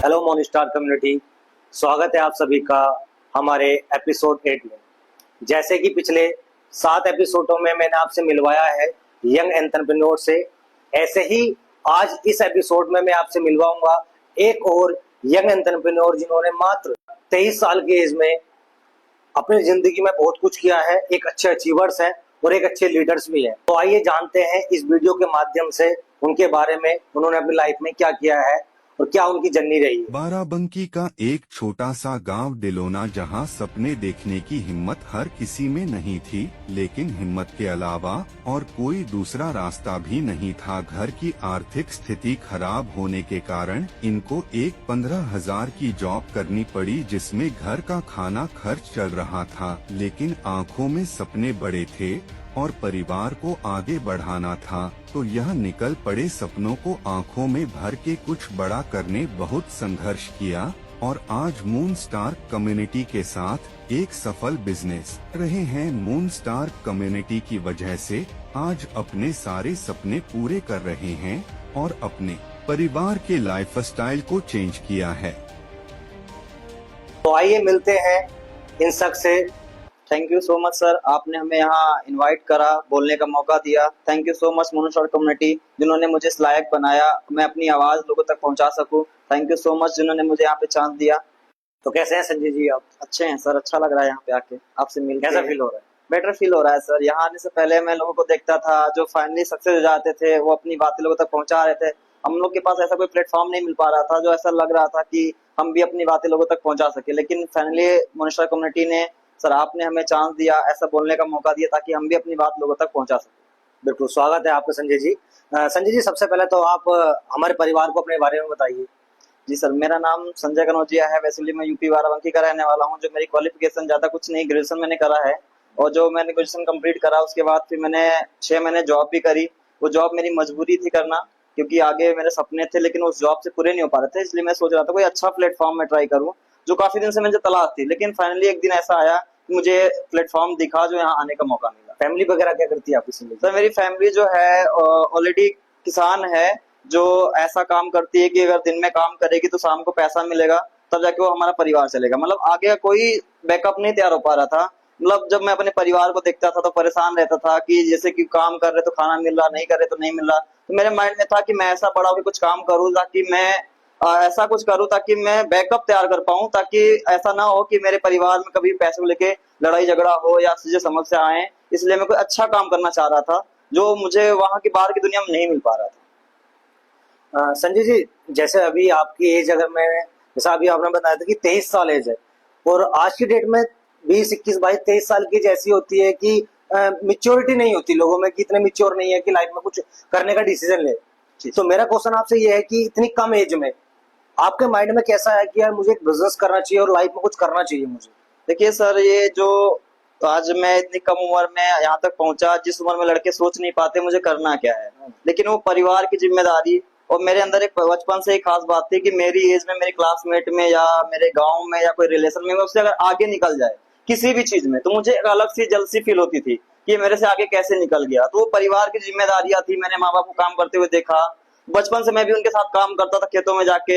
Hello मोनिस्टार community, स्वागत है आप सभी का हमारे एपिसोड 8 में। जैसे कि पिछले 7 एपिसोडों में मैंने आपसे मिलवाया है यंग एंटरप्रेन्योर से, ऐसे ही आज इस एपिसोड में मैं आपसे मिलवाऊंगा एक और यंग एंटरप्रेन्योर जिन्होंने मात्र 23 साल की एज में अपनी जिंदगी में बहुत कुछ किया है, एक अच्छे अचीवर्स हैं और एक अच्छे लीडर्स भी हैं। तो आइए जानते हैं इस वीडियो के माध्यम से उनके बारे में, उन्होंने अपनी लाइफ में क्या किया है और क्या उनकी जर्नी रही है। बाराबंकी का एक छोटा सा गांव डिलोना, जहां सपने देखने की हिम्मत हर किसी में नहीं थी, लेकिन हिम्मत के अलावा और कोई दूसरा रास्ता भी नहीं था। घर की आर्थिक स्थिति खराब होने के कारण इनको एक 15,000 की जॉब करनी पड़ी, जिसमें घर का खाना खर्च चल रहा था। लेकिन आंखों में सपने बड़े थे और परिवार को आगे बढ़ाना था, तो यह निकल पड़े सपनों को आंखों में भर के कुछ बड़ा करने बहुत संघर्ष किया और आज मून स्टार कम्युनिटी के साथ एक सफल बिजनेस रहे हैं। मून स्टार कम्युनिटी की वजह से आज अपने सारे सपने पूरे कर रहे हैं और अपने परिवार के लाइफस्टाइल को चेंज किया है। तो आइए मिलते हैं इन शख्स से। Thank you so much sir, आपने हमें यहाँ इनवाइट करा, बोलने का मौका दिया। Thank you so much Monostar community, जिन्होंने मुझे इस लायक बनाया मैं अपनी आवाज लोगों तक पहुँचा सकूँ। थैंक यू सो मच जिन्होंने मुझे यहाँ पे चांस दिया। तो कैसे हैं संजय जी आप? अच्छे हैं सर, अच्छा लग रहा है यहाँ पे आके आपसे मिल। कैसा फील हो रहा है? बेटर फील हो रहा है सर। यहाँ आने से पहले मैं लोगों को देखता था जो फाइनली सक्सेस हो जाते थे, वो अपनी बातें लोगों तक पहुँचा रहे थे। हम लोग के पास ऐसा कोई प्लेटफॉर्म नहीं मिल पा रहा था जो ऐसा लग रहा था कि हम भी अपनी बातें लोगों तक पहुँचा सके। लेकिन फाइनली मोनस्टार कम्युनिटी ने, सर आपने हमें चांस दिया, ऐसा बोलने का मौका दिया ताकि हम भी अपनी बात लोगों तक पहुंचा सकें। बिल्कुल स्वागत है आपका संजय जी। संजय जी, सबसे पहले तो आप हमारे परिवार को अपने बारे में बताइए। जी सर, मेरा नाम संजय कनौजिया है। वैसे मैं यूपी बाराबंकी का रहने वाला हूं। जो मेरी क्वालिफिकेशन ज्यादा कुछ नहीं, ग्रेजुएशन मैंने करा है और जो मैंने ग्रेजुएशन कंप्लीट करा उसके बाद फिर मैंने 6 महीने जॉब भी करी। वो जॉब मेरी मजबूरी थी करना, क्योंकि आगे मेरे सपने थे लेकिन उस जॉब से पूरे नहीं हो पा रहे थे। इसलिए मैं सोच रहा था कोई अच्छा प्लेटफॉर्म में ट्राई करूँ, जो काफी दिन से मुझे तलाश थी। लेकिन फाइनली एक दिन ऐसा आया कि मुझे प्लेटफॉर्म दिखा जो यहाँ आने का मौका मिला। फैमिली वगैरह क्या करती है आपकी? सर मेरी फैमिली जो है ऑलरेडी किसान है, जो ऐसा काम करती है कि अगर दिन में काम करेगी तो शाम को पैसा मिलेगा, तब जाके वो हमारा परिवार चलेगा। मतलब आगे कोई बैकअप नहीं तैयार हो पा रहा था। मतलब जब मैं अपने परिवार को देखता था तो परेशान रहता था कि जैसे कि काम कर रहे तो खाना मिल रहा, नहीं कर रहे तो नहीं मिल रहा। तो मेरे माइंड में था कि मैं ऐसा बड़ा होकर कुछ काम करूँ, ताकि मैं ऐसा कुछ करूँ ताकि मैं बैकअप तैयार कर पाऊँ, ताकि ऐसा ना हो कि मेरे परिवार में कभी पैसे को लेके लड़ाई झगड़ा हो या चीजें समस्या आए। इसलिए मैं कोई अच्छा काम करना चाह रहा था जो मुझे वहां की बाहर की दुनिया में नहीं मिल पा रहा था। संजय जी, जैसे अभी आपकी एज, अगर मैं जैसा अभी आपने बताया था कि 23 साल एज है, और आज की डेट में 20, 21, 22, 23 साल की जैसी होती है कि मिच्योरिटी नहीं होती लोगों में, कि इतने मिच्योर नहीं है कि लाइफ में कुछ करने का डिसीजन ले। तो मेरा क्वेश्चन आपसे ये है कि इतनी कम एज में आपके माइंड में कैसा है कि यार मुझे एक बिजनेस करना चाहिए और लाइफ में कुछ करना चाहिए मुझे? देखिए सर, ये जो तो आज मैं इतनी कम उम्र में यहाँ तक पहुंचा, जिस उम्र में लड़के सोच नहीं पाते मुझे करना क्या है, लेकिन वो परिवार की जिम्मेदारी और मेरे अंदर एक बचपन से एक खास बात थी कि मेरी एज में मेरे क्लासमेट में या मेरे गांव में या कोई रिलेशन में उससे अगर आगे निकल जाए किसी भी चीज में, तो मुझे एक अलग सी जलसी फील होती थी कि ये मेरे से आगे कैसे निकल गया। तो वो परिवार की जिम्मेदारियां थी। मैंने माँ बाप को काम करते हुए देखा, बचपन से मैं भी उनके साथ काम करता था, खेतों में जाके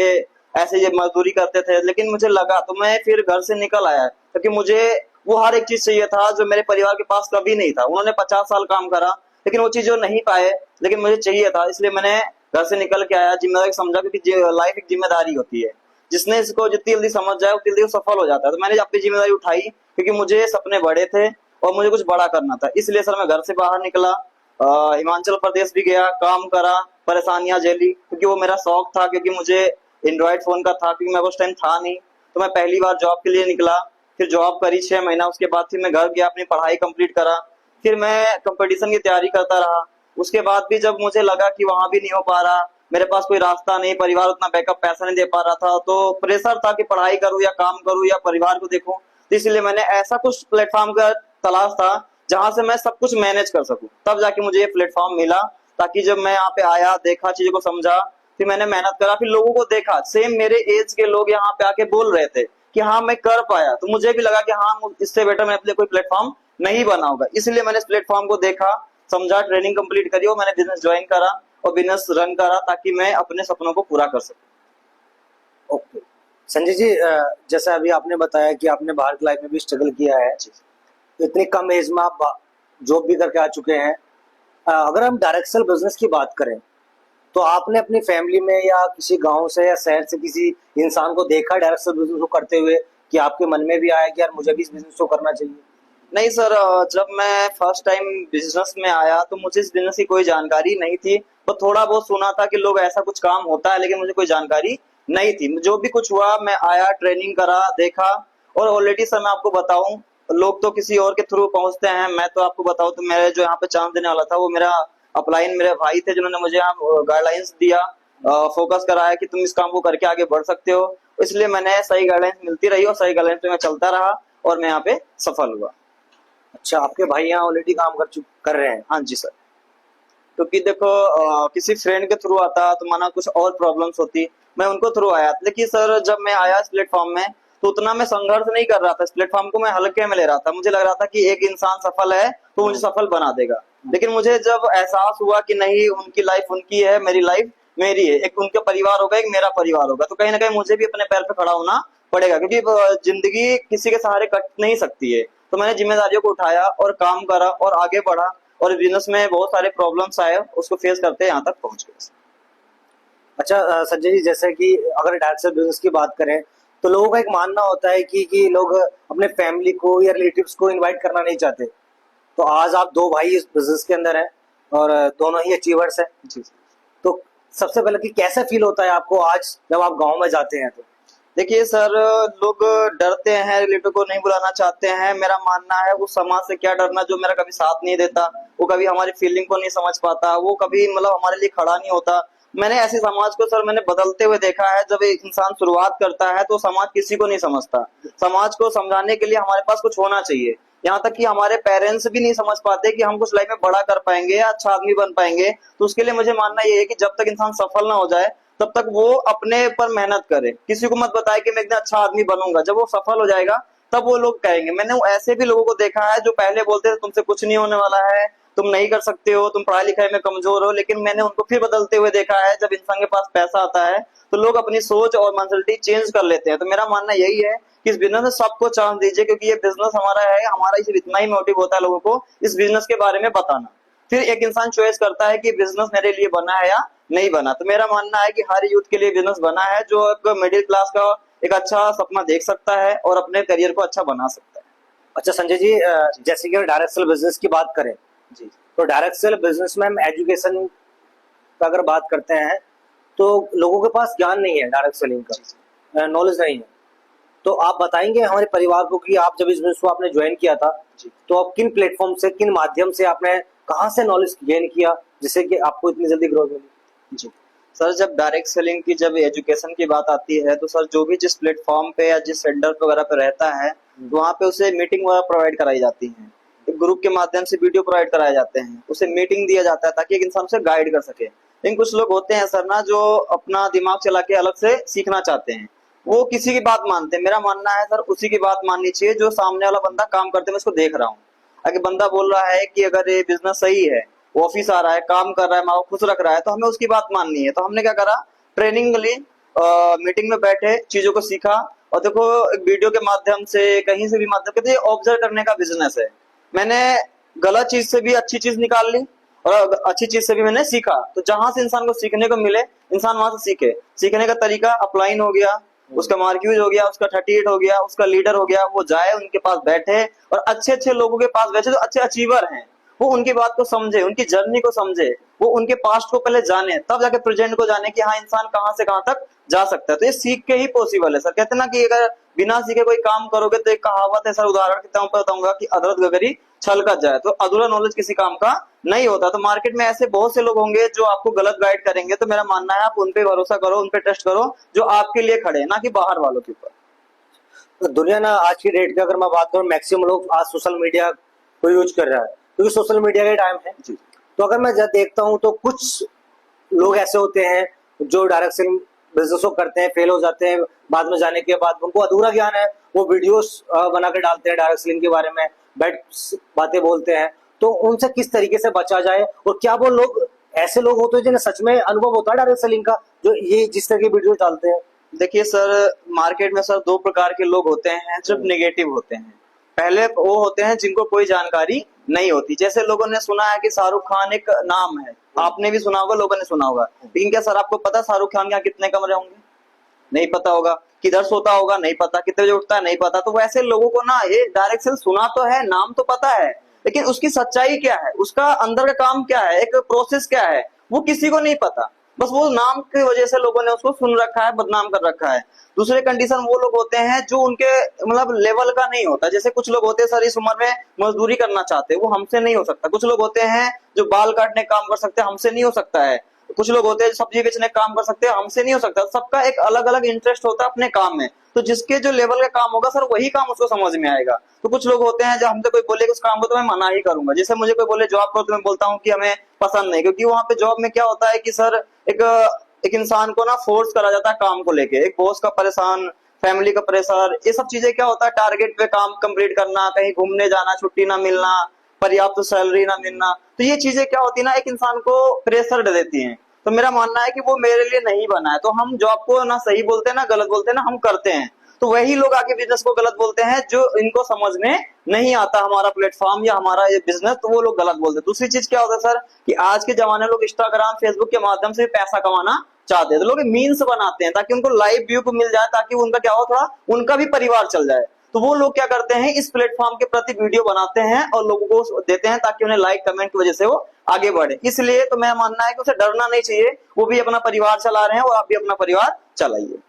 ऐसे ये मजदूरी करते थे। लेकिन मुझे लगा, तो मैं फिर घर से निकल आया, क्योंकि मुझे वो हर एक चीज चाहिए था जो मेरे परिवार के पास कभी नहीं था। उन्होंने 50 साल काम करा लेकिन वो चीज जो नहीं पाए, लेकिन मुझे चाहिए था। इसलिए मैंने घर से निकल के आया, जिम्मेदारी समझा, क्योंकि लाइफ एक जिम्मेदारी होती है। जिसने इसको जितनी जल्दी समझ जाए उतनी जल्दी सफल हो जाता है। तो मैंने अपनी जिम्मेदारी उठाई, क्योंकि मुझे सपने बड़े थे और मुझे कुछ बड़ा करना था। इसलिए सर मैं घर से बाहर निकला, हिमाचल प्रदेश भी गया, काम करा, परेशानियां झेली, क्योंकि वो मेरा शौक था। क्योंकि मुझे एंड्रॉइड फोन का था, क्योंकि मैं उस टाइम था नहीं। तो मैं पहली बार जॉब के लिए निकला, फिर जॉब करी 6 महीना। उसके बाद फिर मैं घर गया, अपनी पढ़ाई कंप्लीट करा, फिर मैं कंपटीशन की तैयारी करता रहा। उसके बाद भी जब मुझे लगा कि वहां भी नहीं हो पा रहा, मेरे पास कोई रास्ता नहीं, परिवार उतना बैकअप पैसा नहीं दे पा रहा था, तो प्रेशर था कि पढ़ाई करूं या काम करूं या परिवार को देखूं। तो इसलिए मैंने ऐसा कुछ प्लेटफॉर्म का तलाश था जहां से मैं सब कुछ मैनेज कर सकूं। तब जाके मुझे ये प्लेटफॉर्म मिला, ताकि जब मैं यहाँ पे आया, देखा, चीजों को समझा, फिर मैंने मेहनत करा, फिर लोगों को देखा, सेम मेरे एज के लोग यहाँ पे आके बोल रहे थे कि हाँ मैं कर पाया। तो मुझे भी लगा कि हाँ इससे बेटर मैं अपने कोई प्लेटफॉर्म नहीं बना होगा। इसलिए मैंने इस प्लेटफॉर्म को देखा, समझा, ट्रेनिंग कंप्लीट करी और मैंने बिजनेस ज्वाइन करा और बिजनेस रन करा, ताकि मैं अपने सपनों को पूरा कर सकूं। ओके संजय जी, जैसा अभी आपने बताया कि आपने बाहर की लाइफ में भी स्ट्रगल किया है, तो इतनी कम एज में आप जॉब भी करके आ चुके हैं। अगर हम डायरेक्ट सेल बिजनेस की बात करें तो आपने अपनी फैमिली में या किसी गांव से या शहर से किसी इंसान को देखा डायरेक्ट सेल बिजनेस को करते हुए कि आपके मन में भी आया कि यार मुझे भी इस बिजनेस को करना चाहिए? नहीं सर, जब मैं फर्स्ट टाइम बिजनेस में आया तो मुझे इस बिजनेस की कोई जानकारी नहीं थी। तो थोड़ा बहुत सुना था कि लोग ऐसा कुछ काम होता है, लेकिन मुझे कोई जानकारी नहीं थी। जो भी कुछ हुआ, मैं आया, ट्रेनिंग करा, देखा। और ऑलरेडी सर मैं आपको बताऊं, लोग तो किसी और के थ्रू पहुंचते हैं, मैं तो आपको बताऊं तो मेरे जो यहाँ पे चांस देने वाला था वो मेरा अपलाइन मेरे भाई थे, जिन्होंने मुझे यहाँ गाइडलाइंस दिया, फोकस कराया कि तुम इस काम को करके आगे बढ़ सकते हो। इसलिए मैंने सही गाइडलाइंस मिलती रही और सही गाइडलाइंस पे मैं चलता रहा और मैं यहाँ पे सफल हुआ। अच्छा, आपके भाई यहाँ ऑलरेडी काम कर रहे हैं? हाँ जी सर। क्योंकि देखो, किसी फ्रेंड के थ्रू आता तो माना कुछ और प्रॉब्लम्स होती, मैं उनको थ्रू आया। लेकिन सर जब मैं आया इस प्लेटफॉर्म में तो उतना मैं संघर्ष नहीं कर रहा था। इस प्लेटफॉर्म को मैं हल्के में ले रहा था। मुझे लग रहा था कि एक इंसान सफल है तो मुझे सफल बना देगा। लेकिन मुझे जब एहसास हुआ कि नहीं, उनकी लाइफ उनकी है, मेरी लाइफ मेरी है, एक उनका परिवार होगा, एक मेरा परिवार होगा, तो कहीं ना कहीं मुझे भी अपने पैर पे खड़ा होना पड़ेगा। क्योंकि जिंदगी किसी के सहारे कट नहीं सकती है। तो मैंने जिम्मेदारियों को उठाया और काम करा और आगे बढ़ा। और बिजनेस में बहुत सारे प्रॉब्लम्स आए, उसको फेस करते यहाँ तक पहुंच गए। अच्छा संजय जी, जैसे कि अगर डायरेक्ट सेल बिजनेस की बात करें तो लोगों का एक मानना होता है कि लोग अपने फैमिली को या रिलेटिव्स को इनवाइट करना नहीं चाहते। तो आज आप दो भाई इस बिजनेस के अंदर हैं और दोनों ही अचीवर्स हैं जी। तो सबसे पहले कि कैसा फील होता है आपको आज जब आप गांव में जाते हैं? तो देखिए सर, लोग डरते हैं, रिलेटिव को नहीं बुलाना चाहते हैं। मेरा मानना है उस समाज से क्या डरना जो मेरा कभी साथ नहीं देता, वो कभी हमारी फीलिंग को नहीं समझ पाता, वो कभी मतलब हमारे लिए खड़ा नहीं होता। मैंने ऐसे समाज को सर मैंने बदलते हुए देखा है। जब एक इंसान शुरुआत करता है तो समाज किसी को नहीं समझता। समाज को समझाने के लिए हमारे पास कुछ होना चाहिए। यहाँ तक कि हमारे पेरेंट्स भी नहीं समझ पाते कि हम कुछ लाइफ में बड़ा कर पाएंगे या अच्छा आदमी बन पाएंगे। तो उसके लिए मुझे मानना ये है कि जब तक इंसान सफल ना हो जाए तब तक वो अपने पर मेहनत करे। किसी को मत बताए कि मैं एक दिन अच्छा आदमी बनूंगा। जब वो सफल हो जाएगा तब वो लोग कहेंगे। मैंने ऐसे भी लोगों को देखा है जो पहले बोलते थे तुमसे कुछ नहीं होने वाला है, तुम नहीं कर सकते हो, तुम पढ़ाई लिखाई में कमजोर हो, लेकिन मैंने उनको फिर बदलते हुए देखा है। जब इंसान के पास पैसा आता है तो लोग अपनी सोच और मेंटालिटी चेंज कर लेते हैं। तो मेरा मानना यही है कि इस बिजनेस में सबको चांस दीजिए, क्योंकि ये बिजनेस हमारा है। हमारा सिर्फ इतना ही मोटिव होता है लोगों को इस बिजनेस के बारे में बताना। फिर एक इंसान चॉइस करता है कि बिजनेस मेरे लिए बना है या नहीं बना। तो मेरा मानना है कि हर यूथ के लिए बिजनेस बना है जो एक मिडिल क्लास का एक अच्छा सपना देख सकता है और अपने करियर को अच्छा बना सकता है। अच्छा संजय जी, जैसे कि डायरेक्ट सेल बिजनेस की बात करें जी। तो डायरेक्ट सेल बिजनेस में हम एजुकेशन का अगर बात करते हैं तो लोगों के पास ज्ञान नहीं है, डायरेक्ट सेलिंग का नॉलेज नहीं है। तो आप बताएंगे हमारे परिवार को कि आप जब इस बिजनेस को आपने ज्वाइन किया था तो आप किन प्लेटफॉर्म से, किन माध्यम से आपने कहाँ से नॉलेज गेन किया जिससे कि आपको इतनी जल्दी ग्रोथ मिली? जी सर, जब डायरेक्ट सेलिंग की जब एजुकेशन की बात आती है तो सर जो भी जिस प्लेटफॉर्म पे या जिस सेंटर वगैरह पे रहता है तो वहाँ पे उसे मीटिंग वगैरह प्रोवाइड कराई जाती है। एक ग्रुप के माध्यम से वीडियो प्रोवाइड कराए जाते हैं, उसे मीटिंग दिया जाता है ताकि एक इंसान उसे गाइड कर सके। लेकिन कुछ लोग होते हैं सर ना, जो अपना दिमाग चला के अलग से सीखना चाहते हैं, वो किसी की बात मानते हैं। मेरा मानना है सर उसी की बात माननी चाहिए जो सामने वाला बंदा काम करते मैं उसको देख रहा हूँ। अगर बंदा बोल रहा है कि अगर ये बिजनेस सही है, वो ऑफिस आ रहा है, काम कर रहा है, माँ को खुश रख रहा है, तो हमें उसकी बात माननी है। तो हमने क्या करा, ट्रेनिंग ली, मीटिंग में बैठे, चीजों को सीखा। और देखो एक वीडियो के माध्यम से, कहीं से भी माध्यम से, ऑब्जर्व करने का बिजनेस है। मैंने गलत चीज से भी अच्छी चीज निकाल ली और अच्छी चीज से भी मैंने सीखा। तो जहां से इंसान को सीखने को मिले, इंसान वहां से सीखे। सीखने का तरीका अपलाइन हो गया, उसका मार्क्यूज हो गया, उसका 38 हो गया, उसका लीडर हो गया। वो जाए, उनके पास बैठे और अच्छे अच्छे लोगों के पास बैठे जो अच्छे अचीवर हैं, वो उनकी बात को समझे, उनकी जर्नी को समझे, वो उनके पास्ट को पहले जाने, तब जाके प्रेजेंट को जाने कि हाँ इंसान कहाँ से कहाँ तक जा सकता है। तो ये सीख के ही पॉसिबल है सर। कहते हैं ना कि अगर बिना सीखे कोई काम करोगे तो एक कहावत है सर, उदाहरण के तौर पर बताऊंगा कि अदरक गगरी छलकत जाए। तो अधूरा नॉलेज किसी काम का नहीं होता। तो मार्केट में ऐसे बहुत से लोग होंगे जो आपको गलत गाइड करेंगे। तो मेरा मानना है आप उन पे भरोसा करो, उन पे ट्रस्ट करो जो आपके लिए खड़े, ना कि बाहर वालों के ऊपर। तो दुनिया ना आज की डेट की अगर मैं बात करूं, मैक्सिमम लोग आज सोशल मीडिया को यूज कर रहा है क्योंकि सोशल मीडिया का टाइम है। तो अगर मैं देखता हूं तो कुछ लोग ऐसे होते हैं जो डायरेक्ट सेलिंग बिजनेस को करते हैं, फेल हो जाते हैं, बाद में जाने के बाद उनको अधूरा ज्ञान है, वो वीडियोस बना कर डालते हैं डायरेक्ट सेलिंग के बारे में, बैठ बातें बोलते हैं। तो उनसे किस तरीके से बचा जाए और क्या वो लोग ऐसे लोग होते हैं जिन्हें सच में अनुभव होता है डायरेक्ट सेलिंग का, जो ये जिस तरह की वीडियो डालते हैं? देखिए सर, मार्केट में सर दो प्रकार के लोग होते हैं जो नेगेटिव होते हैं। पहले वो होते हैं जिनको कोई जानकारी नहीं होती, जैसे लोगों ने सुना है कि शाहरुख खान एक नाम है, आपने भी सुना होगा, लोगों ने सुना होगा, लेकिन क्या सर आपको पता शाहरुख खान के यहाँ कितने कमरे होंगे? नहीं पता होगा। किधर सोता होगा? नहीं पता। कितने बजे उठता है? नहीं पता। तो वैसे लोगों को ना ये डायरेक्ट सेल सुना तो है, नाम तो पता है, लेकिन उसकी सच्चाई क्या है, उसका अंदर का काम क्या है, एक प्रोसेस क्या है, वो किसी को नहीं पता। बस वो नाम की वजह से लोगों ने उसको सुन रखा है, बदनाम कर रखा है। दूसरे कंडीशन वो लोग होते हैं जो उनके मतलब लेवल का नहीं होता। जैसे कुछ लोग होते हैं सर इस उम्र में मजदूरी करना चाहते हैं, वो हमसे नहीं हो सकता। कुछ लोग होते हैं जो बाल काटने काम कर सकते हैं, हमसे नहीं हो सकता है। कुछ लोग होते हैं जो सब्जी बेचने काम कर सकते हैं, हमसे नहीं हो सकता। सबका एक अलग अलग इंटरेस्ट होता है अपने काम में, तो जिसके जो लेवल का काम होगा सर वही काम उसको समझ में आएगा। तो कुछ लोग होते हैं जब हमसे कोई बोले उस काम को तो मैं मना ही करूंगा। जैसे मुझे कोई बोले जॉब करो तो मैं बोलता हूँ कि हमें पसंद नहीं, क्योंकि वहां पे जॉब में क्या होता है कि सर एक एक इंसान को ना फोर्स करा जाता है काम को लेके, एक बॉस का परेशान, फैमिली का प्रेशर, ये सब चीजें क्या होता है, टारगेट पे काम कंप्लीट करना, कहीं घूमने जाना, छुट्टी ना मिलना, पर्याप्त सैलरी ना मिलना, तो ये चीजें क्या होती है ना एक इंसान को प्रेशर दे देती हैं। तो मेरा मानना है कि वो मेरे लिए नहीं बना है। तो हम जॉब को ना सही बोलते हैं ना गलत बोलते हैं ना, हम करते हैं। तो वही लोग आगे बिजनेस को गलत बोलते हैं जो इनको समझ में नहीं आता हमारा प्लेटफॉर्म या हमारा ये बिजनेस, तो वो लोग गलत बोलते हैं। दूसरी चीज क्या होता है सर कि आज के जमाने में लोग इंस्टाग्राम फेसबुक के माध्यम से पैसा कमाना चाहते हैं, तो लोग मीन्स बनाते हैं ताकि उनको लाइव व्यू को मिल जाए, ताकि उनका क्या हो, थोड़ा उनका भी परिवार चल जाए। तो वो लोग क्या करते हैं इस प्लेटफॉर्म के प्रति वीडियो बनाते हैं और लोगों को देते हैं ताकि उन्हें लाइक कमेंट की वजह से वो आगे बढ़े। इसलिए तो मैं मानना है कि उसे डरना नहीं चाहिए, वो भी अपना परिवार चला रहे हैं और आप भी अपना परिवार चलाइए।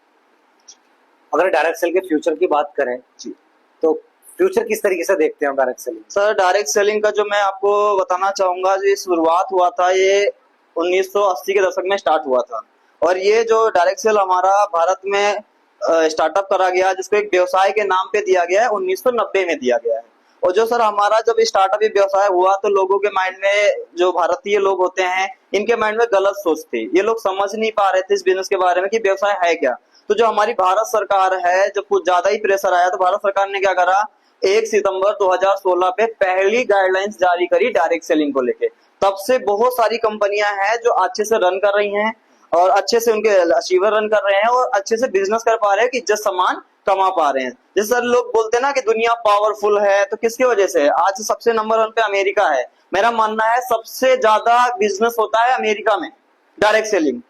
अगर डायरेक्ट सेल के फ्यूचर की बात करें जी तो फ्यूचर किस तरीके से देखते हैं direct selling? Sir, direct selling का जो मैं आपको बताना चाहूंगा, जो ये शुरुआत हुआ था ये 1980 के दशक में स्टार्ट हुआ था। और ये जो डायरेक्ट सेल हमारा भारत में स्टार्टअप करा गया, जिसको एक व्यवसाय के नाम पे दिया गया है, 1990 में दिया गया है। और जो सर हमारा जब स्टार्टअप व्यवसाय हुआ तो लोगों के माइंड में, जो भारतीय लोग होते हैं इनके माइंड में गलत सोच थी, ये लोग समझ नहीं पा रहे थे इस बिजनेस के बारे में कि व्यवसाय है क्या। तो जो हमारी भारत सरकार है, जब कुछ ज्यादा ही प्रेशर आया तो भारत सरकार ने क्या करा, 1 सितंबर 2016 पे पहली गाइडलाइंस जारी करी डायरेक्ट सेलिंग को लेके। तब से बहुत सारी कंपनियां हैं जो अच्छे से रन कर रही हैं और अच्छे से उनके अचीवर रन कर रहे हैं और अच्छे से बिजनेस कर पा रहे हैं कि इज्जत सम्मान कमा पा रहे हैं। जैसे सर लोग बोलते हैं ना कि दुनिया पावरफुल है, तो किसकी वजह से? आज सबसे नंबर 1 पे अमेरिका है। मेरा मानना है सबसे ज्यादा बिजनेस होता है अमेरिका में डायरेक्ट सेलिंग,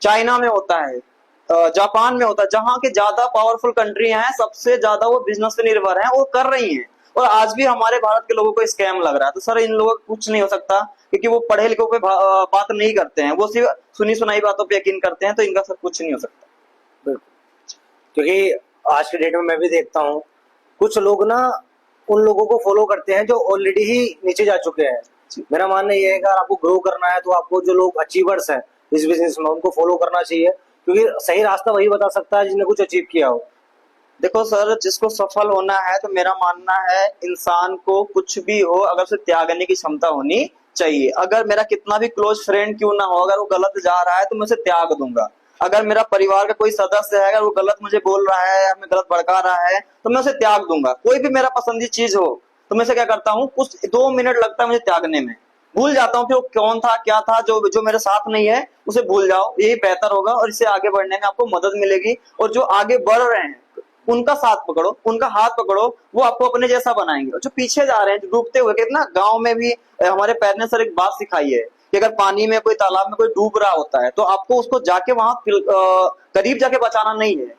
चाइना में होता है, जापान में होता है, जहां के ज्यादा पावरफुल कंट्री हैं सबसे ज्यादा वो बिजनेस पे निर्भर हैं, वो कर रही हैं। और आज भी हमारे भारत के लोगों को स्कैम लग रहा है। तो सर इन लोगों को कुछ नहीं हो सकता, क्योंकि वो पढ़े लिखों पे बात नहीं करते हैं, वो सिर्फ सुनी सुनाई बातों पे यकीन करते हैं, तो इनका सर कुछ नहीं हो सकता। बिल्कुल, क्योंकि आज के डेट में मैं भी देखता हूँ कुछ लोग ना उन लोगों को फॉलो करते हैं जो ऑलरेडी ही नीचे जा चुके हैं। मेरा मानना ये है कि अगर आपको ग्रो करना है तो आपको जो लोग अचीवर्स हैं इस बिजनेस में उनको फॉलो करना चाहिए, क्योंकि सही रास्ता वही बता सकता है जिसने कुछ अचीव किया हो। देखो सर, जिसको सफल होना है तो मेरा मानना है इंसान को कुछ भी हो अगर उसे त्यागने की क्षमता होनी चाहिए। अगर मेरा कितना भी क्लोज फ्रेंड क्यों ना हो, अगर वो गलत जा रहा है तो मैं उसे त्याग दूंगा। अगर मेरा परिवार का कोई सदस्य है, अगर वो गलत मुझे बोल रहा है या मैं गलत भड़का रहा है तो मैं उसे त्याग दूंगा। कोई भी मेरा पसंदीदा चीज हो तो मैं उसे क्या करता हूँ, कुछ 2 मिनट लगता है मुझे त्यागने में, भूल जाता हूँ कि वो कौन था क्या था, जो मेरे साथ नहीं है उसे भूल जाओ, यही बेहतर होगा और इससे आगे बढ़ने में आपको मदद मिलेगी। और जो आगे बढ़ रहे हैं उनका साथ पकड़ो, उनका हाथ पकड़ो, वो आपको अपने जैसा बनाएंगे। और जो पीछे जा रहे हैं, जो डूबते हुए, कितना गांव में भी हमारे पेरेंट्स ने सर एक बात सिखाई है कि अगर पानी में कोई तालाब में कोई डूब रहा होता है तो आपको उसको जाके वहां करीब जाके बचाना नहीं है।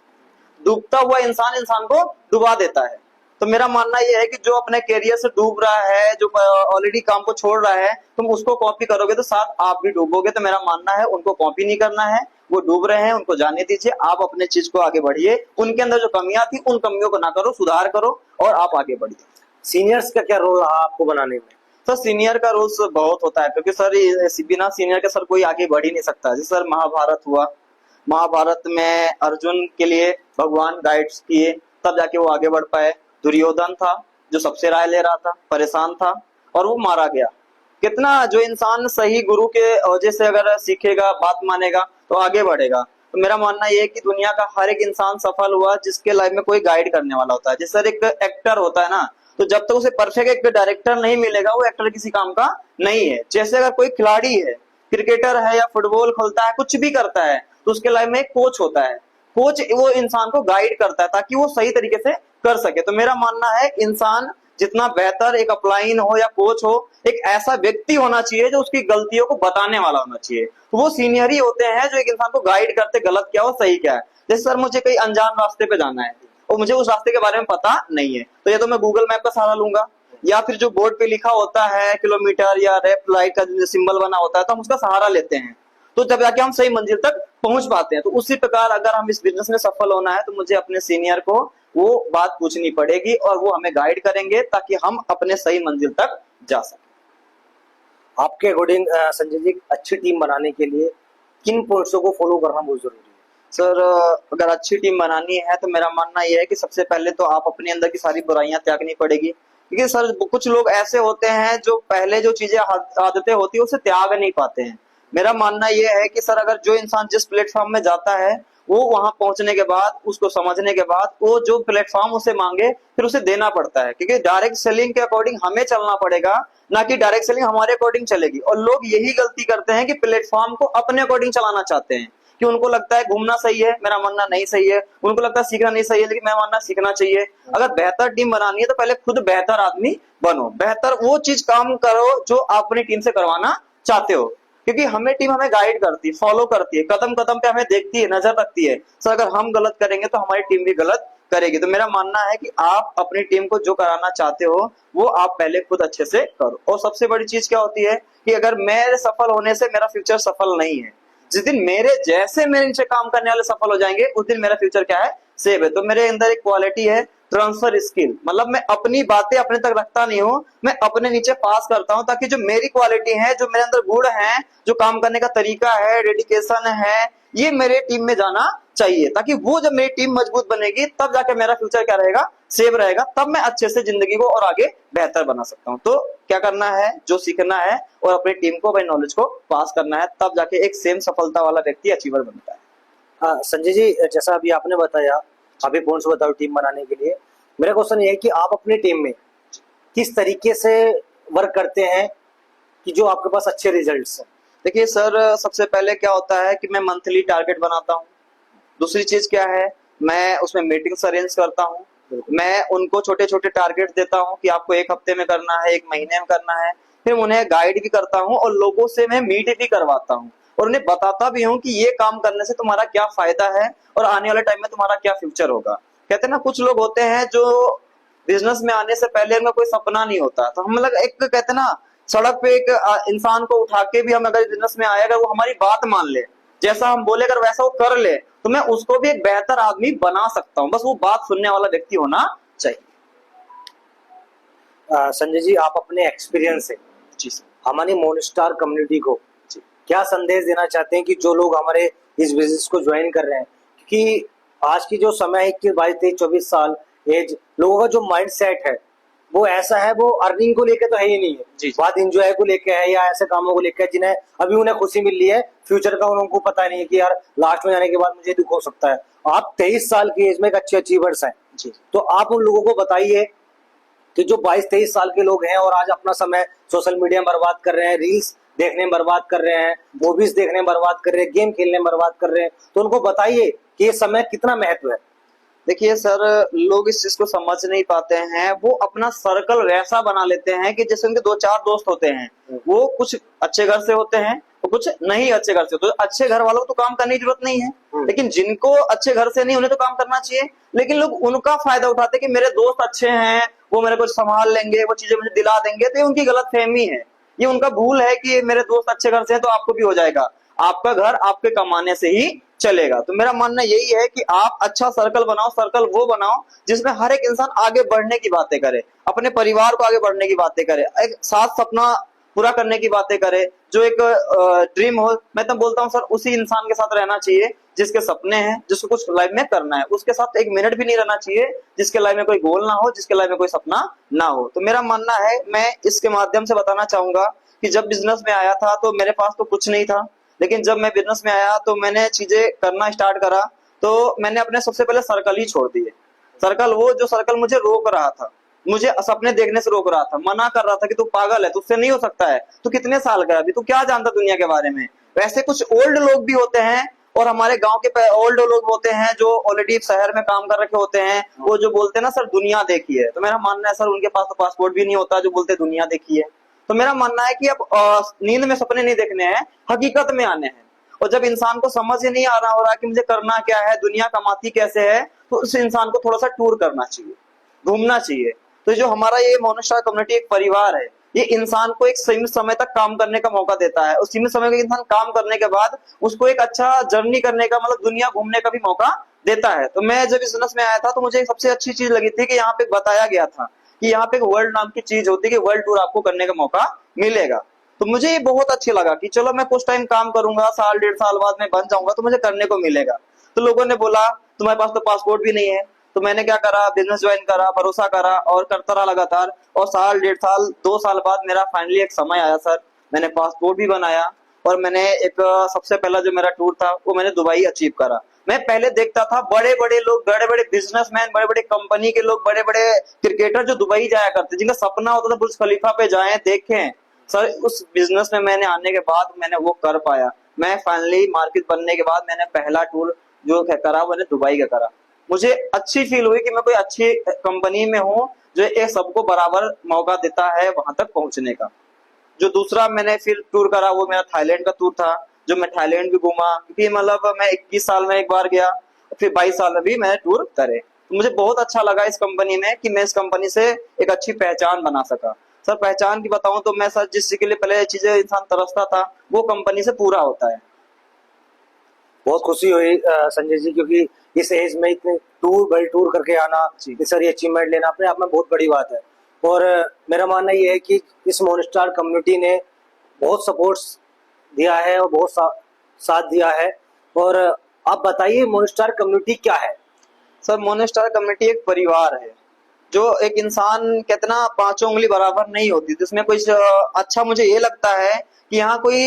डूबता हुआ इंसान इंसान को डुबा देता है। तो मेरा मानना यह है कि जो अपने कैरियर से डूब रहा है, जो ऑलरेडी काम को छोड़ रहा है, तुम उसको कॉपी करोगे तो साथ आप भी डूबोगे। तो मेरा मानना है उनको कॉपी नहीं करना है, वो डूब रहे हैं उनको जाने दीजिए, आप अपने चीज को आगे बढ़िए। उनके अंदर जो कमियां थी उन कमियों को ना करो, सुधार करो और आप आगे बढ़िए। सीनियर्स का क्या रोल रहा आपको बनाने में? सर सीनियर का रोल बहुत होता है, क्योंकि सर बिना सीनियर के सर कोई आगे बढ़ ही नहीं सकता। जैसे सर महाभारत हुआ, महाभारत में अर्जुन के लिए भगवान गाइड्स किए तब जाके वो आगे बढ़ पाए। दुर्योधन था जो सबसे राय ले रहा था, परेशान था और वो मारा गया। कितना जो इंसान सही गुरु के वजह से अगर सीखेगा, बात मानेगा तो आगे बढ़ेगा। तो मेरा मानना यह है कि दुनिया का हर एक इंसान सफल हुआ जिसके लाइफ में कोई गाइड करने वाला होता है। जैसे सर एक एक्टर होता है ना, तो जब तक उसे परफेक्ट एक डायरेक्टर नहीं मिलेगा वो एक्टर किसी काम का नहीं है। जैसे अगर कोई खिलाड़ी है, क्रिकेटर है या फुटबॉल खेलता है, कुछ भी करता है, तो उसके लाइफ में एक कोच होता है। कोच वो इंसान को गाइड करता है ताकि वो सही तरीके से कर सके। तो मेरा मानना है इंसान जितना बेहतर एक अपलाइन हो या कोच हो, एक ऐसा व्यक्ति होना चाहिए जो उसकी गलतियों को बताने वाला होना चाहिए। तो वो सीनियर ही होते हैं जो एक इंसान को गाइड करते गलत क्या हो सही क्या है। जैसे सर मुझे कहीं अनजान रास्ते पे जाना है और मुझे उस रास्ते के बारे में पता नहीं है, तो या तो मैं गूगल मैप का सहारा लूंगा या फिर जो बोर्ड पे लिखा होता है किलोमीटर या रेप लाइट का जो सिंबल बना होता है तो हम उसका सहारा लेते हैं, तो जब जाके हम सही मंजिल तक पहुंच पाते हैं। तो उसी प्रकार अगर हम इस बिजनेस में सफल होना है तो मुझे अपने सीनियर को वो बात पूछनी पड़ेगी और वो हमें गाइड करेंगे ताकि हम अपने सही मंजिल तक जा सकें। आपके अकॉर्डिंग संजय जी, अच्छी टीम बनाने के लिए किन पॉइंट्सों को फॉलो करना बहुत जरूरी है? सर अगर अच्छी टीम बनानी है तो मेरा मानना यह है कि सबसे पहले तो आप अपने अंदर की सारी बुराइयां त्यागनी पड़ेगी, क्योंकि सर कुछ लोग ऐसे होते हैं जो पहले जो चीजें आदतें होती है उसे त्याग नहीं पाते हैं। मेरा मानना यह है कि सर अगर जो इंसान जिस प्लेटफॉर्म में जाता है वो वहां पहुंचने के बाद उसको समझने के बाद वो जो प्लेटफॉर्म उसे मांगे फिर उसे देना पड़ता है, क्योंकि डायरेक्ट सेलिंग के अकॉर्डिंग हमें चलना पड़ेगा, ना कि डायरेक्ट सेलिंग हमारे अकॉर्डिंग चलेगी। और लोग यही गलती करते हैं कि प्लेटफॉर्म को अपने अकॉर्डिंग चलाना चाहते हैं, कि उनको लगता है घूमना सही है, मेरा मानना नहीं सही है, उनको लगता है सीखना नहीं सही है, लेकिन मैं मानना सीखना चाहिए। अगर बेहतर टीम बनानी है तो पहले खुद बेहतर आदमी बनो, बेहतर वो चीज काम करो जो आप अपनी टीम से करवाना चाहते हो, क्योंकि हमें टीम हमें गाइड करती है, फॉलो करती है, कदम कदम पे हमें देखती है, नजर रखती है। सर अगर हम गलत करेंगे तो हमारी टीम भी गलत करेगी। तो मेरा मानना है कि आप अपनी टीम को जो कराना चाहते हो वो आप पहले खुद अच्छे से करो। और सबसे बड़ी चीज क्या होती है कि अगर मेरे सफल होने से मेरा फ्यूचर सफल नहीं है, जिस दिन मेरे जैसे मेरे नीचे काम करने वाले सफल हो जाएंगे उस दिन मेरा फ्यूचर क्या है, सेव है। तो मेरे अंदर एक क्वालिटी है ट्रांसफर स्किल, मतलब मैं अपनी बातें अपने तक रखता नहीं हूं, मैं अपने नीचे पास करता हूं, ताकि जो मेरी क्वालिटी है, जो मेरे अंदर गुण है, जो काम करने का तरीका है, डेडिकेशन है, ये मेरे टीम में जाना चाहिए, ताकि वो जब मेरी टीम मजबूत बनेगी तब जाके मेरा फ्यूचर क्या रहेगा, सेव रहेगा, तब मैं अच्छे से जिंदगी को और आगे बेहतर बना सकता हूँ। तो क्या करना है, जो सीखना है और अपनी टीम को अपनी नॉलेज को पास करना है, तब जाके एक सेम सफलता वाला व्यक्ति अचीवर बनता है। हाँ संजय जी, जैसा अभी आपने बताया, अभी पॉइंट्स बताओ टीम बनाने के लिए। मेरा क्वेश्चन ये है कि आप अपनी टीम में किस तरीके से वर्क करते हैं कि जो आपके पास अच्छे रिजल्ट्स हैं? देखिए सर, सबसे पहले क्या होता है कि मैं मंथली टारगेट बनाता हूँ। दूसरी चीज क्या है, मैं उसमें मीटिंग्स अरेंज करता हूँ। मैं उनको छोटे छोटे टारगेट देता हूँ कि आपको एक हफ्ते में करना है, एक महीने में करना है। फिर उन्हें गाइड भी करता हूँ और लोगों से मैं मीट भी करवाता हूँ और उन्हें बताता भी हूँ कि ये काम करने से तुम्हारा क्या फायदा है और आने वाले टाइम में तुम्हारा क्या फ्यूचर होगा। कहते हैं ना, कुछ लोग होते हैं जो बिजनेस में आने से पहले उनका कोई सपना नहीं होता, तो हम लोग एक कहते हैं ना, सड़क पे एक इंसान को उठा के भी हम अगर बिजनेस में आए, अगर वो हमारी बात मान ले, जैसा हम बोले अगर वैसा वो कर ले, तो मैं उसको भी एक बेहतर आदमी बना सकता हूँ। बस वो बात सुनने वाला व्यक्ति होना चाहिए। संजय जी, आप अपने एक्सपीरियंस से जी सर। हमारी मोनस्टार कम्युनिटी को क्या संदेश देना चाहते हैं कि जो लोग हमारे इस बिजनेस को ज्वाइन कर रहे हैं? क्योंकि आज की जो समय है, 21, 22, 23, 24 साल एज, लोगों का जो माइंड सेट है वो ऐसा है, वो अर्निंग को लेके तो है ही नहीं है, बात एंजॉय को लेके है या ऐसे कामों को लेके है जिन्हें अभी उन्हें खुशी मिल रही है, फ्यूचर का उनको पता नहीं है कि यार लास्ट में जाने के बाद मुझे दुख हो सकता है। आप 23 साल की एज में एक अच्छे अचीवर्स हैं, तो आप उन लोगों को बताइए कि जो 22-23 साल के लोग हैं और आज अपना समय सोशल मीडिया में बर्बाद कर रहे हैं, रील्स देखने में बर्बाद कर रहे हैं, मूवीज देखने में बर्बाद कर रहे हैं, गेम खेलने में बर्बाद कर रहे हैं, तो उनको बताइए कि ये समय कितना महत्व है। देखिए सर, लोग इस चीज को समझ नहीं पाते हैं। वो अपना सर्कल वैसा बना लेते हैं कि जैसे उनके 2-4 दोस्त होते हैं, वो कुछ अच्छे घर से होते हैं और कुछ नहीं अच्छे घर से। तो अच्छे घर वालों को तो काम करने की जरूरत नहीं है, लेकिन जिनको अच्छे घर से नहीं, उन्हें तो काम करना चाहिए। लेकिन लोग उनका फायदा उठाते हैं कि मेरे दोस्त अच्छे हैं, वो मेरे को संभाल लेंगे, वो चीजें मुझे दिला देंगे। तो ये उनकी गलत फहमी है, ये उनका भूल है कि मेरे दोस्त अच्छे घर से हैं तो आपको भी हो जाएगा। आपका घर आपके कमाने से ही चलेगा। तो मेरा मानना यही है कि आप अच्छा सर्कल बनाओ, सर्कल वो बनाओ जिसमें हर एक इंसान आगे बढ़ने की बातें करे, अपने परिवार को आगे बढ़ने की बातें करे, एक साथ सपना पूरा करने की बातें करे, जो एक ड्रीम हो। मैं तो बोलता हूँ सर, उसी इंसान के साथ रहना चाहिए जिसके सपने हैं, जिसको कुछ लाइफ में करना है। उसके साथ एक मिनट भी नहीं रहना चाहिए जिसके लाइफ में कोई गोल ना हो, जिसके लाइफ में कोई सपना ना हो। तो मेरा मानना है, मैं इसके माध्यम से बताना चाहूंगा कि जब बिजनेस में आया था तो मेरे पास तो कुछ नहीं था, लेकिन जब मैं बिजनेस में आया तो मैंने चीजें करना स्टार्ट करा, तो मैंने अपने सबसे पहले सर्कल ही छोड़ दिए। सर्कल, वो जो सर्कल मुझे रोक रहा था, मुझे सपने देखने से रोक रहा था, मना कर रहा था कि तू पागल है, तुझसे नहीं हो सकता है, तू कितने साल का है अभी, तू क्या जानता दुनिया के बारे में। वैसे कुछ ओल्ड लोग भी होते हैं, और हमारे गांव के ओल्ड लोग होते हैं जो ऑलरेडी शहर में काम कर रखे होते हैं, वो जो बोलते हैं ना सर दुनिया देखी है, तो मेरा मानना है सर उनके पास तो पासपोर्ट भी नहीं होता जो बोलते दुनिया देखी है। तो मेरा मानना है कि अब नींद में सपने नहीं देखने हैं, हकीकत में आने हैं। और जब इंसान को समझ ही नहीं आ रहा हो रहा कि मुझे करना क्या है, दुनिया कमाती कैसे है, तो उस इंसान को थोड़ा सा टूर करना चाहिए, घूमना चाहिए। तो जो हमारा ये मोनोस्टार कम्युनिटी एक परिवार है, ये इंसान को एक सीमित समय तक काम करने का मौका देता है, उस सीमित समय में इंसान काम करने के बाद उसको एक अच्छा जर्नी करने का, मतलब दुनिया घूमने का भी मौका देता है। तो मैं जब इस बिजनेस में आया था तो मुझे सबसे अच्छी चीज लगी थी कि यहाँ पे बताया गया था कि यहाँ पे एक वर्ल्ड नाम की चीज होती है कि वर्ल्ड टूर आपको करने का मौका मिलेगा। तो मुझे ये बहुत अच्छी लगा कि चलो मैं कुछ टाइम काम करूंगा, साल 1.5 साल बाद मैं बन जाऊंगा तो मुझे करने को मिलेगा। तो लोगों ने बोला तुम्हारे पास तो पासपोर्ट भी नहीं है। तो मैंने क्या करा, बिजनेस ज्वाइन करा, भरोसा करा और करता रहा लगातार। और साल 1.5 साल 2 साल बाद मेरा फाइनली एक समय आया सर, मैंने पासपोर्ट भी बनाया और मैंने एक सबसे पहला जो मेरा टूर था वो मैंने दुबई अचीव करा। मैं पहले देखता था बड़े बड़े लोग, बड़े बड़े बिजनेसमैन, बड़े बड़े कंपनी के लोग, बड़े बड़े क्रिकेटर जो दुबई जाया करते, जिनका सपना होता था बुर्ज खलीफा पे जाएं देखें। सर उस बिजनेस में मैंने आने के बाद मैंने वो कर पाया। मैं फाइनली मार्केट बनने के बाद मैंने पहला टूर जो करा मैंने दुबई का करा। मुझे अच्छी फील हुई कि मैं कोई अच्छी कंपनी में हूँ जो एक सबको बराबर मौका देता है वहां तक पहुंचने का। जो दूसरा मैंने फिर टूर करा वो मेरा थाईलैंड का टूर था, जो मैं थाईलैंड भी घूमा, क्योंकि मतलब मैं 21 साल में एक बार गया, फिर 22 साल में भी मैंने टूर करे। तो मुझे बहुत अच्छा लगा इस कंपनी में कि मैं इस कंपनी से एक अच्छी पहचान बना सका। सर पहचान की बताऊं तो मैं सर जिस चीज के लिए पहले चीजें इंसान तरसता था वो कंपनी से पूरा होता है। बहुत खुशी हुई संजय जी, क्योंकि इस एज में इतने टूर बड़े टूर करके आना, इतनी सारी अचीवमेंट लेना अपने आप में बहुत बड़ी बात है। और मेरा मानना ये है कि इस मोनस्टार कम्युनिटी ने बहुत सपोर्ट दिया है और बहुत साथ दिया है। और आप बताइए मोनस्टार कम्युनिटी क्या है? सर मोनस्टार कम्युनिटी एक परिवार है, जो एक इंसान कितना पांचों उंगली बराबर नहीं होती, जिसमें कुछ अच्छा मुझे ये लगता है कि यहाँ कोई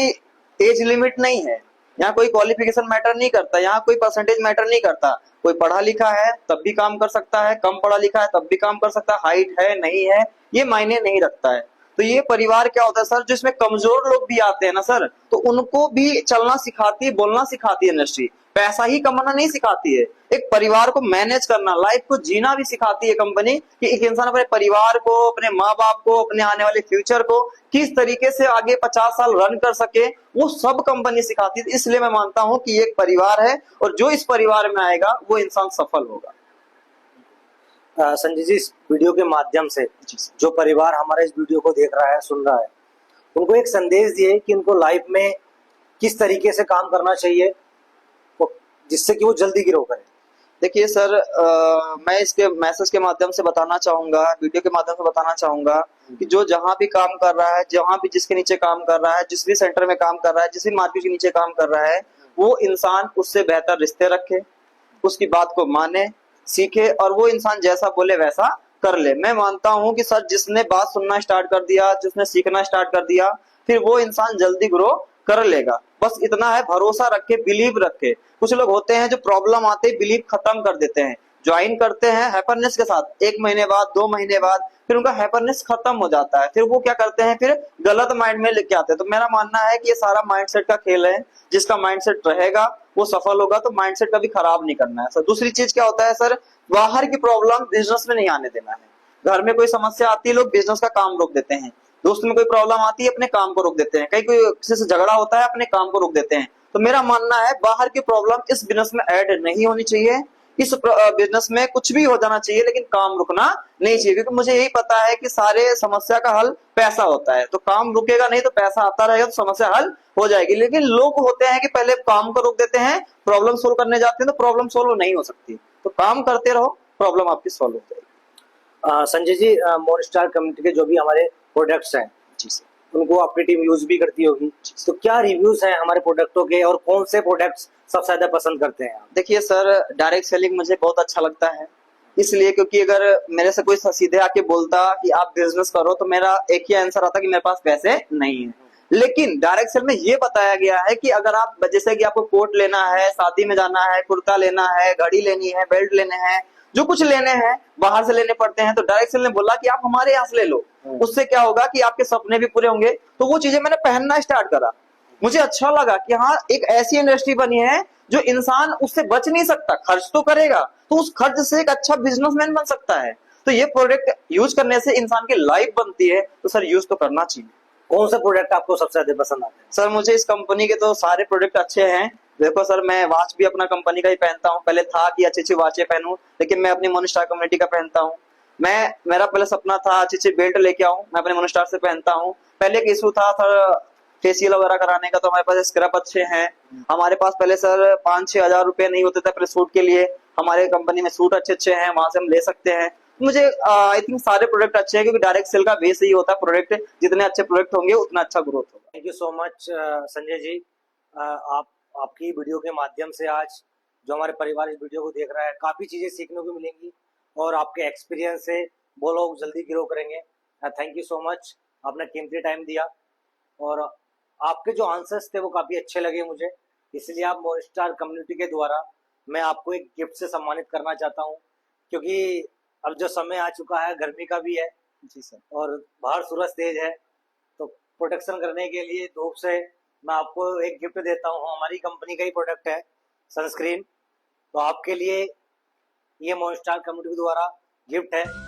एज लिमिट नहीं है, यहाँ कोई क्वालिफिकेशन मैटर नहीं करता, यहाँ कोई परसेंटेज मैटर नहीं करता। कोई पढ़ा लिखा है तब भी काम कर सकता है, कम पढ़ा लिखा है तब भी काम कर सकता है, हाइट है नहीं है ये मायने नहीं रखता है। तो ये परिवार क्या होता है सर, जिसमें कमजोर लोग भी आते हैं ना सर, तो उनको भी चलना सिखाती है, बोलना सिखाती है इंडस्ट्री, पैसा ही कमाना नहीं सिखाती है। एक परिवार को मैनेज करना, लाइफ को जीना भी सिखाती है कंपनी, कि एक इंसान अपने परिवार को, अपने माँ बाप को, अपने आने वाले फ्यूचर को किस तरीके से आगे 50 साल रन कर सके, वो सब कंपनी सिखाती है। इसलिए मैं मानता हूं कि एक परिवार है और जो इस परिवार में आएगा वो इंसान सफल होगा। संजय जी, इस वीडियो के माध्यम से जो परिवार हमारा इस वीडियो को देख रहा है, सुन रहा है, उनको एक संदेश दिए कि उनको लाइफ में किस तरीके से काम करना चाहिए जिससे कि वो जल्दी ग्रो करें। देखिए सर, मैं इसके मैसेज के माध्यम से बताना चाहूंगा, वीडियो के माध्यम से बताना चाहूंगा कि जो जहां भी काम कर रहा है, जहां भी जिसके नीचे काम कर रहा है, जिस भी सेंटर में काम कर रहा है, जिस भी मार्केट के नीचे काम कर रहा है, वो इंसान उससे बेहतर रिश्ते रखे, उसकी बात को माने, सीखे और वो इंसान जैसा बोले वैसा कर ले। मैं मानता हूं कि सर जिसने बात सुनना स्टार्ट कर दिया, जिसने सीखना स्टार्ट कर दिया, फिर वो इंसान जल्दी ग्रो कर लेगा। बस इतना है, भरोसा रखे, बिलीव रखे। कुछ लोग होते हैं जो प्रॉब्लम आते ही बिलीव खत्म कर देते हैं, ज्वाइन करते हैं हैप्पीनेस के साथ, 1 महीने बाद 2 महीने बाद फिर उनका हैप्पीनेस खत्म हो जाता है, फिर वो क्या करते हैं, फिर गलत माइंड में लेके आते हैं। तो मेरा मानना है कि ये सारा माइंडसेट का खेल है, जिसका माइंडसेट रहेगा वो सफल होगा। तो माइंडसेट कभी खराब नहीं करना है सर। दूसरी चीज क्या होता है सर, बाहर की प्रॉब्लम बिजनेस में नहीं आने देना है। घर में कोई समस्या आती है, लोग बिजनेस का काम रोक देते हैं, दोस्त में कोई प्रॉब्लम आती है अपने काम को रोक देते हैं, कहीं कोई किसी से झगड़ा होता है अपने काम को रोक देते हैं। तो मेरा मानना है बाहर की प्रॉब्लम इस बिजनेस में ऐड नहीं होनी चाहिए। इस बिजनेस में कुछ भी हो जाना चाहिए लेकिन काम रुकना नहीं चाहिए, क्योंकि मुझे यही पता है कि सारे समस्या का हल पैसा होता है। तो काम रुकेगा नहीं तो पैसा आता रहेगा, तो समस्या हल हो जाएगी। लेकिन लोग होते हैं कि पहले काम को रोक देते हैं, प्रॉब्लम सोल्व करने जाते हैं तो प्रॉब्लम सोल्व नहीं हो सकती। तो काम करते रहो, प्रॉब्लम आपकी सोल्व हो जाएगी। संजय जी, मोनस्टार कम्युनिटी के जो भी हमारे प्रोडक्ट्स हैं, जी सर, उनको आपकी टीम यूज भी करती होगी, तो क्या रिव्यूज हैं हमारे प्रोडक्टों के और कौन से प्रोडक्ट्स सबसे ज्यादा पसंद करते हैं आप? देखिए सर, डायरेक्ट सेलिंग मुझे बहुत अच्छा लगता है, इसलिए क्योंकि अगर मेरे से कोई सीधे आके बोलता कि आप बिजनेस करो तो मेरा एक ही आंसर आता कि मेरे पास पैसे नहीं है। लेकिन डायरेक्ट सेल में ये बताया गया है कि अगर आप, जैसे कि आपको कोट लेना है, शादी में जाना है, कुर्ता लेना है, घड़ी लेनी है, बेल्ट लेने हैं, जो कुछ लेने हैं बाहर से लेने पड़ते हैं, तो डायरेक्ट सेल ने बोला कि आप हमारे यहाँ से ले लो, उससे क्या होगा कि आपके सपने भी पूरे होंगे। तो वो चीजें मैंने पहनना स्टार्ट करा। मुझे अच्छा लगा कि हाँ एक ऐसी इंडस्ट्री बनी है जो इंसान उससे बच नहीं सकता, खर्च तो करेगा तो उस खर्च से एक अच्छा बिजनेसमैन बन सकता है। तो ये प्रोडक्ट यूज करने से इंसान की लाइफ बनती है, तो सर यूज तो करना चाहिए। कौन सा प्रोडक्ट आपको सबसे ज्यादा पसंद आता है? सर मुझे इस कंपनी के तो सारे प्रोडक्ट अच्छे हैं। देखो सर, मैं वॉच भी अपना कंपनी का ही पहनता हूँ, पहले था कि अच्छी अच्छी वॉचें पहनूं, लेकिन मैं अपनी मोनस्टार कम्युनिटी का पहनता हूँ। मेरा पहले सपना था अच्छी अच्छी बेल्ट लेके आऊं, मैं अपने मोनस्टार से पहनता हूँ। पहले एक इशू था सर फेशियल वगैरह कराने का, तो हमारे पास स्क्रब अच्छे हैं। हमारे पास पहले सर 5-6 हजार रुपए नहीं होते थे अपने सूट के लिए, हमारे कंपनी में सूट अच्छे अच्छे हैं, वहां से हम ले सकते हैं। मुझे आई थिंक सारे प्रोडक्ट अच्छे हैं, क्योंकि डायरेक्ट सेल का बेस ही होता है प्रोडक्ट, जितने अच्छे प्रोडक्ट होंगे उतना अच्छा ग्रोथ होगा। Thank you so much Sanjay ji. आप आपकी वीडियो के माध्यम से आज जो हमारे परिवार इस वीडियो को देख रहा है, काफ़ी चीज़ें सीखने को मिलेंगी और आपके एक्सपीरियंस से वो लोग जल्दी ग्रो करेंगे। थैंक यू सो मच, आपने कीमती टाइम दिया और आपके जो आंसर्स थे वो काफ़ी अच्छे लगे मुझे, इसलिए आप मोनस्टार कम्युनिटी के द्वारा मैं आपको एक गिफ्ट से सम्मानित करना चाहता हूँ, क्योंकि अब जो समय आ चुका है गर्मी का भी है जी सर। और बाहर सूरज तेज है, तो प्रोटेक्शन करने के लिए धूप से मैं आपको एक गिफ्ट देता हूँ। हमारी कंपनी का ही प्रोडक्ट है सनस्क्रीन, तो आपके लिए ये मोनस्टार कम्युनिटी द्वारा गिफ्ट है।